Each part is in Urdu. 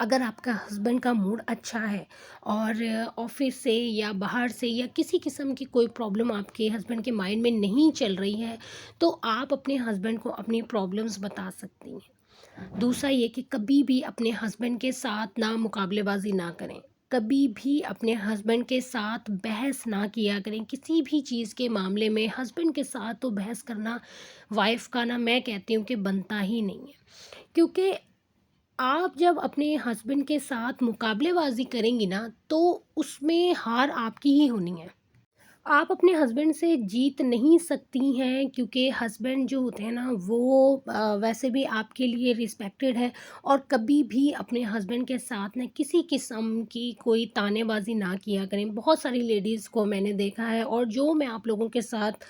اگر آپ کا ہسبینڈ کا موڈ اچھا ہے اور آفس سے یا باہر سے یا کسی قسم کی کوئی پرابلم آپ کے ہسبینڈ کے مائنڈ میں نہیں چل رہی ہے، تو آپ اپنے ہسبینڈ کو اپنی پرابلمس بتا سکتی ہیں۔ دوسرا یہ کہ کبھی بھی اپنے ہسبینڈ کے ساتھ نہ مقابلے بازی نہ کریں، کبھی بھی اپنے ہسبینڈ کے ساتھ بحث نہ کیا کریں کسی بھی چیز کے معاملے میں۔ ہسبینڈ کے ساتھ تو بحث کرنا وائف کا نا، میں کہتی ہوں کہ بنتا ہی نہیں ہے، کیونکہ آپ جب اپنے ہسبینڈ کے ساتھ مقابلے بازی کریں گی نا، تو اس میں ہار آپ کی ہی ہونی ہے۔ آپ اپنے ہسبینڈ سے جیت نہیں سکتی ہیں، کیونکہ ہسبینڈ جو ہوتے ہیں نا وہ ویسے بھی آپ کے لیے رسپیکٹڈ ہے، اور کبھی بھی اپنے ہسبینڈ کے ساتھ نا کسی قسم کی کوئی تانے بازی نہ کیا کریں۔ بہت ساری لیڈیز کو میں نے دیکھا ہے، اور جو میں آپ لوگوں کے ساتھ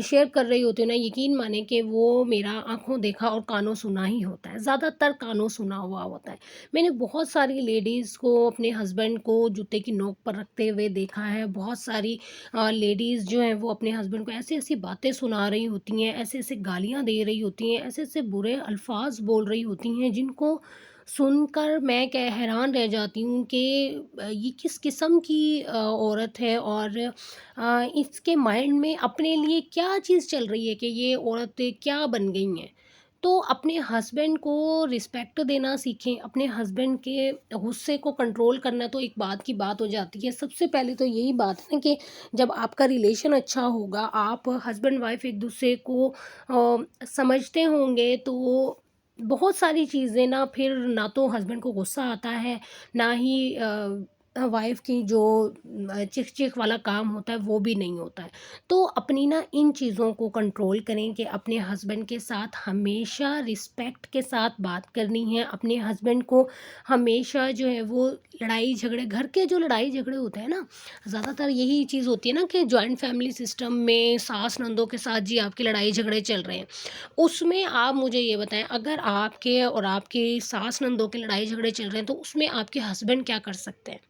شیئر کر رہی ہوتی ہوں نا، یقین مانیں کہ وہ میرا آنکھوں دیکھا اور کانوں سنا ہی ہوتا ہے، زیادہ تر کانوں سنا ہوا ہوتا ہے۔ میں نے بہت ساری لیڈیز کو اپنے ہسبینڈ کو جوتے کی نوک پر رکھتے ہوئے دیکھا ہے۔ بہت ساری لیڈیز جو ہیں وہ اپنے ہسبینڈ کو ایسی ایسی باتیں سنا رہی ہوتی ہیں، ایسے ایسے گالیاں دے رہی ہوتی ہیں، ایسے ایسے برے الفاظ بول رہی ہوتی ہیں، جن کو سن کر میں حیران رہ جاتی ہوں کہ یہ کس قسم کی عورت ہے، اور اس کے مائنڈ میں اپنے لیے کیا چیز چل رہی ہے کہ یہ عورتیں کیا بن گئی ہیں۔ تو اپنے ہسبینڈ کو رسپیکٹ دینا سیکھیں، اپنے ہسبینڈ کے غصے کو کنٹرول کرنا تو ایک بات کی بات ہو جاتی ہے۔ سب سے پہلے تو یہی بات ہے نا کہ جب آپ کا ریلیشن اچھا ہوگا، آپ ہسبینڈ وائف ایک دوسرے کو سمجھتے ہوں گے، تو بہت ساری چیزیں نا، پھر نہ تو ہسبینڈ کو غصہ آتا ہے، نہ ہی وائف کی جو چیخ چیخ والا کام ہوتا ہے وہ بھی نہیں ہوتا ہے۔ تو اپنی نا ان چیزوں کو کنٹرول کریں کہ اپنے ہسبینڈ کے ساتھ ہمیشہ رسپیکٹ کے ساتھ بات کرنی ہے۔ اپنے ہسبینڈ کو ہمیشہ جو ہے وہ لڑائی جھگڑے، گھر کے جو لڑائی جھگڑے ہوتے ہیں نا، زیادہ تر یہی چیز ہوتی ہے نا کہ جوائنٹ فیملی سسٹم میں ساس نندوں کے ساتھ جی آپ کے لڑائی جھگڑے چل رہے ہیں، اس میں آپ مجھے یہ بتائیں، اگر آپ کے اور آپ کی ساس نندوں کے لڑائی جھگڑے چل رہے ہیں، تو اس میں آپ کے ہسبینڈ کیا کر سکتے ہیں؟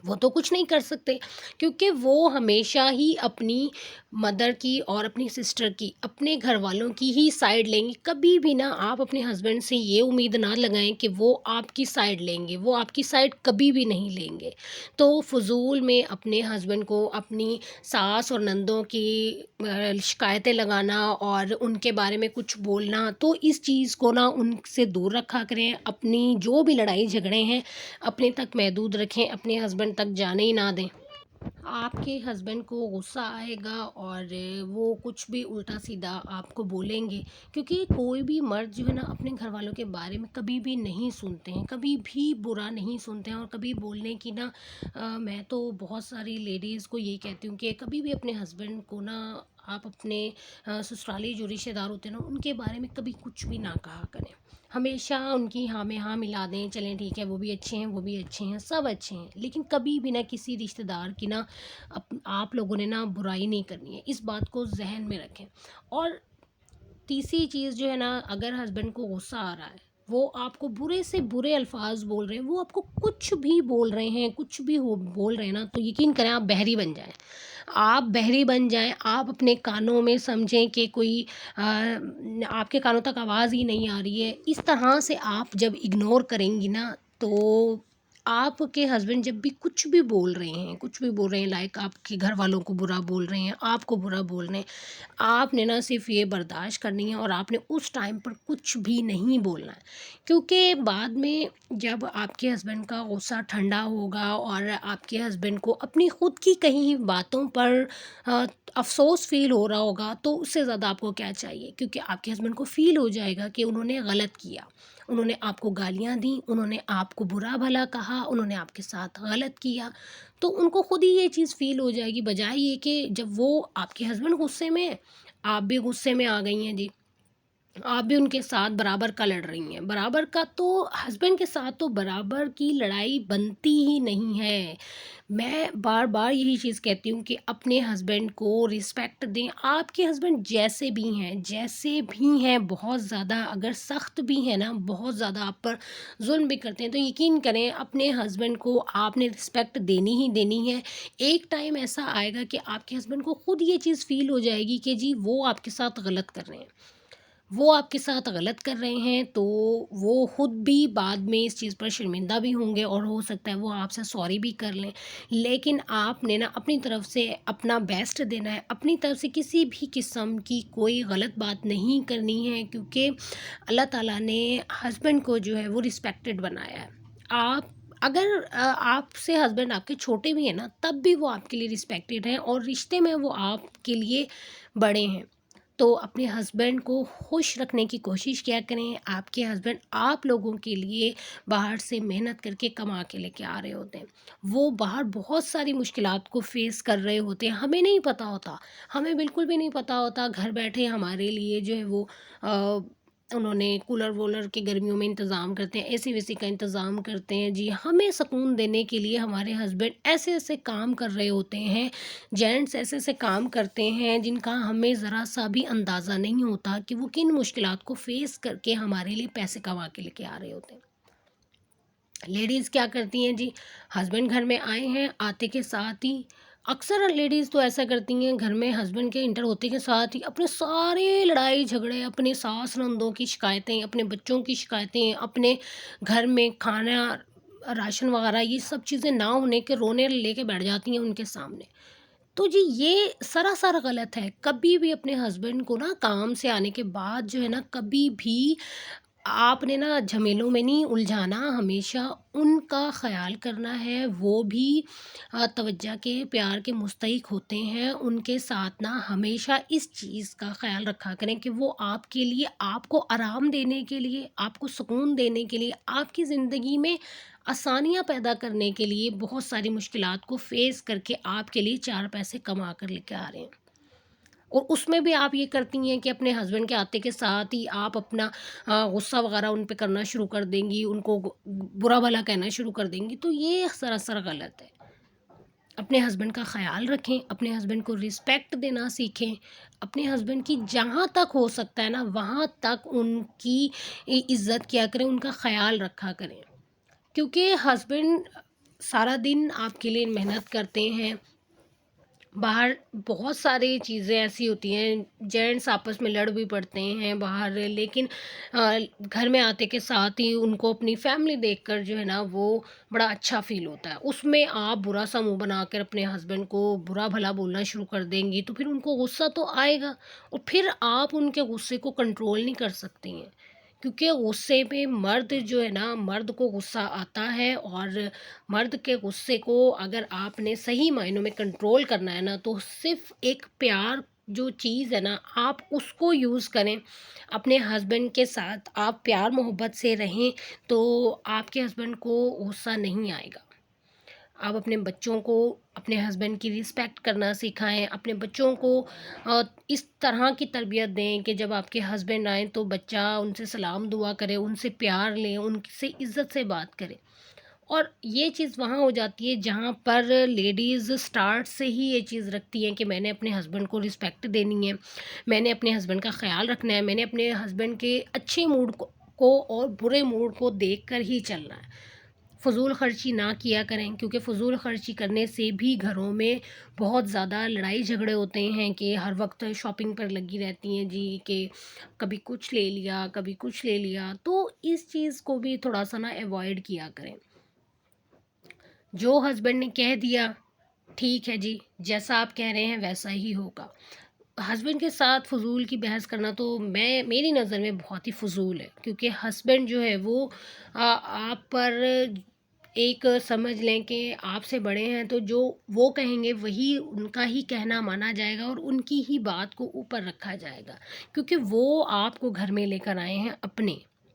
وہ تو کچھ نہیں کر سکتے، کیونکہ وہ ہمیشہ ہی اپنی مدر کی اور اپنی سسٹر کی، اپنے گھر والوں کی ہی سائیڈ لیں گے۔ کبھی بھی نہ آپ اپنے ہسبینڈ سے یہ امید نہ لگائیں کہ وہ آپ کی سائیڈ لیں گے، وہ آپ کی سائیڈ کبھی بھی نہیں لیں گے۔ تو فضول میں اپنے ہسبینڈ کو اپنی ساس اور نندوں کی شکایتیں لگانا اور ان کے بارے میں کچھ بولنا، تو اس چیز کو نا ان سے دور رکھا کریں۔ اپنی جو بھی لڑائی جھگڑے ہیں اپنے تک محدود رکھیں، اپنے ہسبینڈ تک جانے ہی نہ دیں۔ آپ کے ہسبینڈ کو غصہ آئے گا اور وہ کچھ بھی الٹا سیدھا آپ کو بولیں گے، کیونکہ کوئی بھی مرد جو ہے نا اپنے گھر والوں کے بارے میں کبھی بھی نہیں سنتے ہیں، کبھی بھی برا نہیں سنتے ہیں، اور کبھی بولنے کی نا میں تو بہت ساری لیڈیز کو یہی کہتی ہوں کہ کبھی بھی اپنے ہسبینڈ کو نا آپ اپنے سسرالی جو رشتہ دار ہوتے ہیں نا ان کے بارے میں کبھی کچھ بھی نہ کہا کریں، ہمیشہ ان کی ہاں میں ہاں ملا دیں، چلیں ٹھیک ہے وہ بھی اچھے ہیں، وہ بھی اچھے ہیں، سب اچھے ہیں، لیکن کبھی بھی نہ کسی رشتہ دار کی نا آپ لوگوں نے نا برائی نہیں کرنی ہے، اس بات کو ذہن میں رکھیں۔ اور تیسری چیز جو ہے نا، اگر ہسبینڈ کو غصہ آ رہا ہے، وہ آپ کو برے سے برے الفاظ بول رہے ہیں، وہ آپ کو کچھ بھی بول رہے ہیں، کچھ بھی بول رہے ہیں نا، تو یقین کریں آپ بحری بن جائیں، آپ بحری بن جائیں، آپ اپنے کانوں میں سمجھیں کہ کوئی آپ کے کانوں تک آواز ہی نہیں آ رہی ہے، اس طرح سے آپ جب اگنور کریں گی نا، تو آپ کے ہسبینڈ جب بھی کچھ بھی بول رہے ہیں، کچھ بھی بول رہے ہیں، لائک آپ کے گھر والوں کو برا بول رہے ہیں، آپ کو برا بول رہے ہیں، آپ نے نا صرف یہ برداشت کرنی ہے، اور آپ نے اس ٹائم پر کچھ بھی نہیں بولنا ہے، کیونکہ بعد میں جب آپ کے ہسبینڈ کا غصہ ٹھنڈا ہوگا اور آپ کے ہسبینڈ کو اپنی خود کی کہیں باتوں پر افسوس فیل ہو رہا ہوگا، تو اس سے زیادہ آپ کو کیا چاہیے، کیونکہ آپ کے ہسبینڈ کو فیل ہو جائے گا کہ انہوں نے غلط کیا، انہوں نے آپ کو گالیاں دیں، انہوں نے آپ کو برا بھلا کہا، انہوں نے آپ کے ساتھ غلط کیا، تو ان کو خود ہی یہ چیز فیل ہو جائے گی، بجائے یہ کہ جب وہ آپ کے ہسبینڈ غصے میں ہیں، آپ بھی غصے میں آ گئی ہیں جی، آپ بھی ان کے ساتھ برابر کا لڑ رہی ہیں، برابر کا تو ہسبینڈ کے ساتھ تو برابر کی لڑائی بنتی ہی نہیں ہے۔ میں بار بار یہی چیز کہتی ہوں کہ اپنے ہسبینڈ کو رسپیکٹ دیں، آپ کے ہسبینڈ جیسے بھی ہیں بہت زیادہ اگر سخت بھی ہیں نا، بہت زیادہ آپ پر ظلم بھی کرتے ہیں، تو یقین کریں اپنے ہسبینڈ کو آپ نے رسپیکٹ دینی ہی دینی ہے۔ ایک ٹائم ایسا آئے گا کہ آپ کے ہسبینڈ کو خود یہ چیز فیل ہو جائے گی کہ جی وہ آپ کے ساتھ غلط کر رہے ہیں، وہ آپ کے ساتھ غلط کر رہے ہیں تو وہ خود بھی بعد میں اس چیز پر شرمندہ بھی ہوں گے، اور ہو سکتا ہے وہ آپ سے سوری بھی کر لیں، لیکن آپ نے نا اپنی طرف سے اپنا بیسٹ دینا ہے، اپنی طرف سے کسی بھی قسم کی کوئی غلط بات نہیں کرنی ہے، کیونکہ اللہ تعالیٰ نے ہسبینڈ کو جو ہے وہ رسپیکٹڈ بنایا ہے۔ آپ اگر آپ سے ہسبینڈ آپ کے چھوٹے بھی ہیں نا، تب بھی وہ آپ کے لیے رسپیکٹڈ ہیں، اور رشتے میں وہ آپ کے لیے بڑے ہیں۔ تو اپنے ہسبینڈ کو خوش رکھنے کی کوشش کیا کریں۔ آپ کے ہسبینڈ آپ لوگوں کے لیے باہر سے محنت کر کے کما کے لے کے آ رہے ہوتے ہیں، وہ باہر بہت ساری مشکلات کو فیس کر رہے ہوتے ہیں، ہمیں نہیں پتہ ہوتا، ہمیں بالکل بھی نہیں پتہ ہوتا، گھر بیٹھے ہمارے لیے جو ہے وہ انہوں نے کولر وولر کے گرمیوں میں انتظام کرتے ہیں، اے سی وے سی کا انتظام کرتے ہیں جی، ہمیں سکون دینے کے لیے ہمارے ہسبینڈ ایسے ایسے کام کر رہے ہوتے ہیں، جینٹس ایسے ایسے کام کرتے ہیں جن کا ہمیں ذرا سا بھی اندازہ نہیں ہوتا کہ وہ کن مشکلات کو فیس کر کے ہمارے لیے پیسے کما کے لے کے آ رہے ہوتے ہیں۔ لیڈیز کیا کرتی ہیں جی، ہسبینڈ گھر میں آئے ہیں، آتے کے ساتھ ہی اکثر لیڈیز تو ایسا کرتی ہیں، گھر میں ہسبینڈ کے انٹر ہوتے کے ساتھ ہی اپنے سارے لڑائی جھگڑے، اپنے ساس نندوں کی شکایتیں، اپنے بچوں کی شکایتیں، اپنے گھر میں کھانا راشن وغیرہ یہ سب چیزیں نہ ہونے کے رونے لے کے بیٹھ جاتی ہیں ان کے سامنے۔ تو جی یہ سراسر غلط ہے، کبھی بھی اپنے ہسبینڈ کو نا کام سے آنے کے بعد جو ہے نا کبھی بھی آپ نے نا جھمیلوں میں نہیں الجھانا، ہمیشہ ان کا خیال کرنا ہے، وہ بھی توجہ کے پیار کے مستحق ہوتے ہیں، ان کے ساتھ نا ہمیشہ اس چیز کا خیال رکھا کریں کہ وہ آپ کے لیے، آپ کو آرام دینے کے لیے، آپ کو سکون دینے کے لیے، آپ کی زندگی میں آسانیاں پیدا کرنے کے لیے بہت ساری مشکلات کو فیس کر کے آپ کے لیے چار پیسے کما کر لے کے آ رہے ہیں، اور اس میں بھی آپ یہ کرتی ہیں کہ اپنے ہسبینڈ کے آتے کے ساتھ ہی آپ اپنا غصہ وغیرہ ان پہ کرنا شروع کر دیں گی، ان کو برا بھلا کہنا شروع کر دیں گی، تو یہ سراسر غلط ہے۔ اپنے ہسبینڈ کا خیال رکھیں، اپنے ہسبینڈ کو رسپیکٹ دینا سیکھیں، اپنے ہسبینڈ کی جہاں تک ہو سکتا ہے نا وہاں تک ان کی عزت کیا کریں، ان کا خیال رکھا کریں، کیونکہ ہسبینڈ سارا دن آپ کے لیے محنت کرتے ہیں، باہر بہت ساری چیزیں ایسی ہوتی ہیں، جینٹس آپس میں لڑ بھی پڑتے ہیں باہر، لیکن گھر میں آتے کے ساتھ ہی ان کو اپنی فیملی دیکھ کر جو ہے نا وہ بڑا اچھا فیل ہوتا ہے، اس میں آپ برا سا منہ بنا کر اپنے ہسبینڈ کو برا بھلا بولنا شروع کر دیں گی تو پھر ان کو غصہ تو آئے گا، اور پھر آپ ان کے غصے کو کنٹرول نہیں کر سکتی ہیں، کیونکہ غصے پہ مرد جو ہے نا، مرد کو غصہ آتا ہے، اور مرد کے غصے کو اگر آپ نے صحیح معنوں میں کنٹرول کرنا ہے نا تو صرف ایک پیار جو چیز ہے نا آپ اس کو یوز کریں، اپنے ہسبینڈ کے ساتھ آپ پیار محبت سے رہیں تو آپ کے ہسبینڈ کو غصہ نہیں آئے گا۔ آپ اپنے بچوں کو اپنے ہسبینڈ کی رسپیکٹ کرنا سکھائیں، اپنے بچوں کو اس طرح کی تربیت دیں کہ جب آپ کے ہسبینڈ آئیں تو بچہ ان سے سلام دعا کرے، ان سے پیار لیں، ان سے عزت سے بات کرے، اور یہ چیز وہاں ہو جاتی ہے جہاں پر لیڈیز سٹارٹ سے ہی یہ چیز رکھتی ہیں کہ میں نے اپنے ہسبینڈ کو رسپیکٹ دینی ہے، میں نے اپنے ہسبینڈ کا خیال رکھنا ہے، میں نے اپنے ہسبینڈ کے اچھے موڈ کو اور برے موڈ کو دیکھ کر ہی چلنا ہے۔ فضول خرچی نہ کیا کریں، کیونکہ فضول خرچی کرنے سے بھی گھروں میں بہت زیادہ لڑائی جھگڑے ہوتے ہیں کہ ہر وقت شاپنگ پر لگی رہتی ہیں جی، کہ کبھی کچھ لے لیا کبھی کچھ لے لیا، تو اس چیز کو بھی تھوڑا سا نا ایوائڈ کیا کریں۔ جو ہسبینڈ نے کہہ دیا ٹھیک ہے جی، جیسا آپ کہہ رہے ہیں ویسا ہی ہوگا۔ ہسبینڈ کے ساتھ فضول کی بحث کرنا تو میری نظر میں بہت ہی فضول ہے، کیونکہ ہسبینڈ جو ہے وہ آپ پر ایک سمجھ لیں کہ آپ سے بڑے ہیں، تو جو وہ کہیں گے وہی ان کا ہی کہنا مانا جائے گا، اور ان کی ہی بات کو اوپر رکھا جائے گا، کیونکہ وہ آپ کو گھر میں لے کر آئے ہیں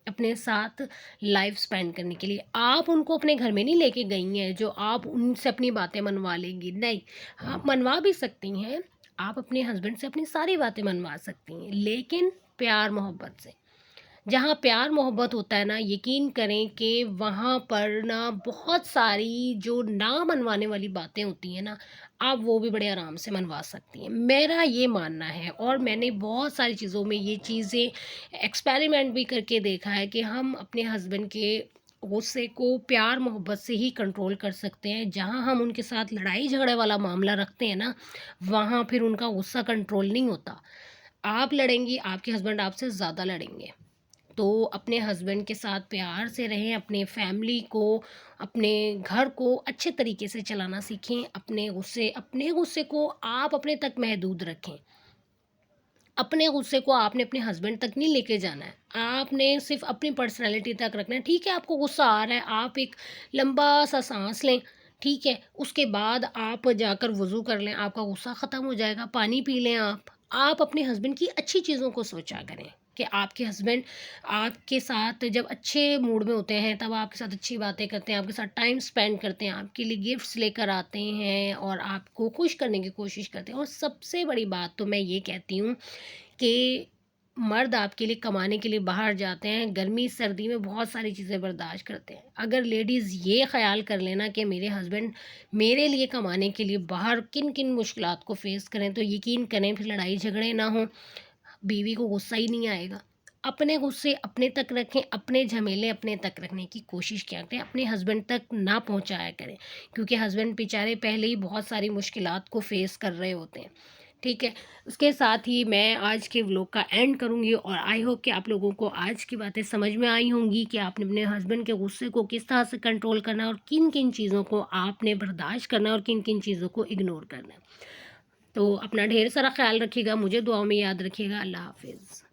اپنے ساتھ لائف سپینڈ کرنے کے لیے، آپ ان کو اپنے گھر میں نہیں لے کے گئی ہیں جو آپ ان سے اپنی باتیں منوا لیں گی، نہیں، آپ منوا بھی سکتی ہیں، آپ اپنے ہسبینڈ سے اپنی ساری باتیں منوا سکتی ہیں، لیکن پیار محبت سے، جہاں پیار محبت ہوتا ہے نا، یقین کریں کہ وہاں پر نا بہت ساری جو نہ منوانے والی باتیں ہوتی ہیں نا، آپ وہ بھی بڑے آرام سے منوا سکتی ہیں، میرا یہ ماننا ہے، اور میں نے بہت ساری چیزوں میں یہ چیزیں ایکسپیریمنٹ بھی کر کے دیکھا ہے کہ ہم اپنے ہسبینڈ کے غصے کو پیار محبت سے ہی کنٹرول کر سکتے ہیں، جہاں ہم ان کے ساتھ لڑائی جھگڑے والا معاملہ رکھتے ہیں نا، وہاں پھر ان کا غصہ کنٹرول نہیں ہوتا، آپ لڑیں گی، آپ کے ہسبینڈ آپ سے زیادہ لڑیں گے۔ تو اپنے ہسبینڈ کے ساتھ پیار سے رہیں، اپنے فیملی کو، اپنے گھر کو اچھے طریقے سے چلانا سیکھیں، اپنے غصے کو آپ اپنے تک محدود رکھیں۔ اپنے غصے کو آپ نے اپنے ہسبینڈ تک نہیں لے کے جانا ہے، آپ نے صرف اپنی پرسنالٹی تک رکھنا ہے۔ ٹھیک ہے، آپ کو غصہ آ رہا ہے، آپ ایک لمبا سا سانس لیں، ٹھیک ہے، اس کے بعد آپ جا کر وضو کر لیں، آپ کا غصہ ختم ہو جائے گا، پانی پی لیں۔ آپ اپنے ہسبینڈ کی اچھی چیزوں کو سوچا کریں کہ آپ کے ہسبینڈ آپ کے ساتھ جب اچھے موڈ میں ہوتے ہیں تب آپ کے ساتھ اچھی باتیں کرتے ہیں، آپ کے ساتھ ٹائم اسپینڈ کرتے ہیں، آپ کے لیے گفٹس لے کر آتے ہیں اور آپ کو خوش کرنے کی کوشش کرتے ہیں۔ اور سب سے بڑی بات تو میں یہ کہتی ہوں کہ مرد آپ کے لیے کمانے کے لیے باہر جاتے ہیں، گرمی سردی میں بہت ساری چیزیں برداشت کرتے ہیں۔ اگر لیڈیز یہ خیال کر لینا کہ میرے ہسبینڈ میرے لیے کمانے کے لیے باہر کن کن مشکلات کو فیس کریں، تو یقین کریں پھر لڑائی جھگڑے نہ ہوں، بیوی کو غصہ ہی نہیں آئے گا۔ اپنے غصے اپنے تک رکھیں، اپنے جھمیلے اپنے تک رکھنے کی کوشش کیا کریں، اپنے ہسبینڈ تک نہ پہنچایا کریں، کیونکہ ہسبینڈ بیچارے پہلے ہی بہت ساری مشکلات کو فیس کر رہے ہوتے ہیں۔ ٹھیک ہے، اس کے ساتھ ہی میں آج کے ولاگ کا اینڈ کروں گی، اور آئی ہوپ کہ آپ لوگوں کو آج کی باتیں سمجھ میں آئی ہوں گی کہ آپ نے اپنے ہسبینڈ کے غصے کو کس طرح سے کنٹرول کرنا ہے اور کن کن چیزوں کو آپ نے برداشت کرنا ہے اور کن کن چیزوں کو اگنور کرنا ہے۔ تو اپنا ڈھیر سارا خیال رکھیے گا، مجھے دعاؤں میں یاد رکھیے گا۔ اللہ حافظ۔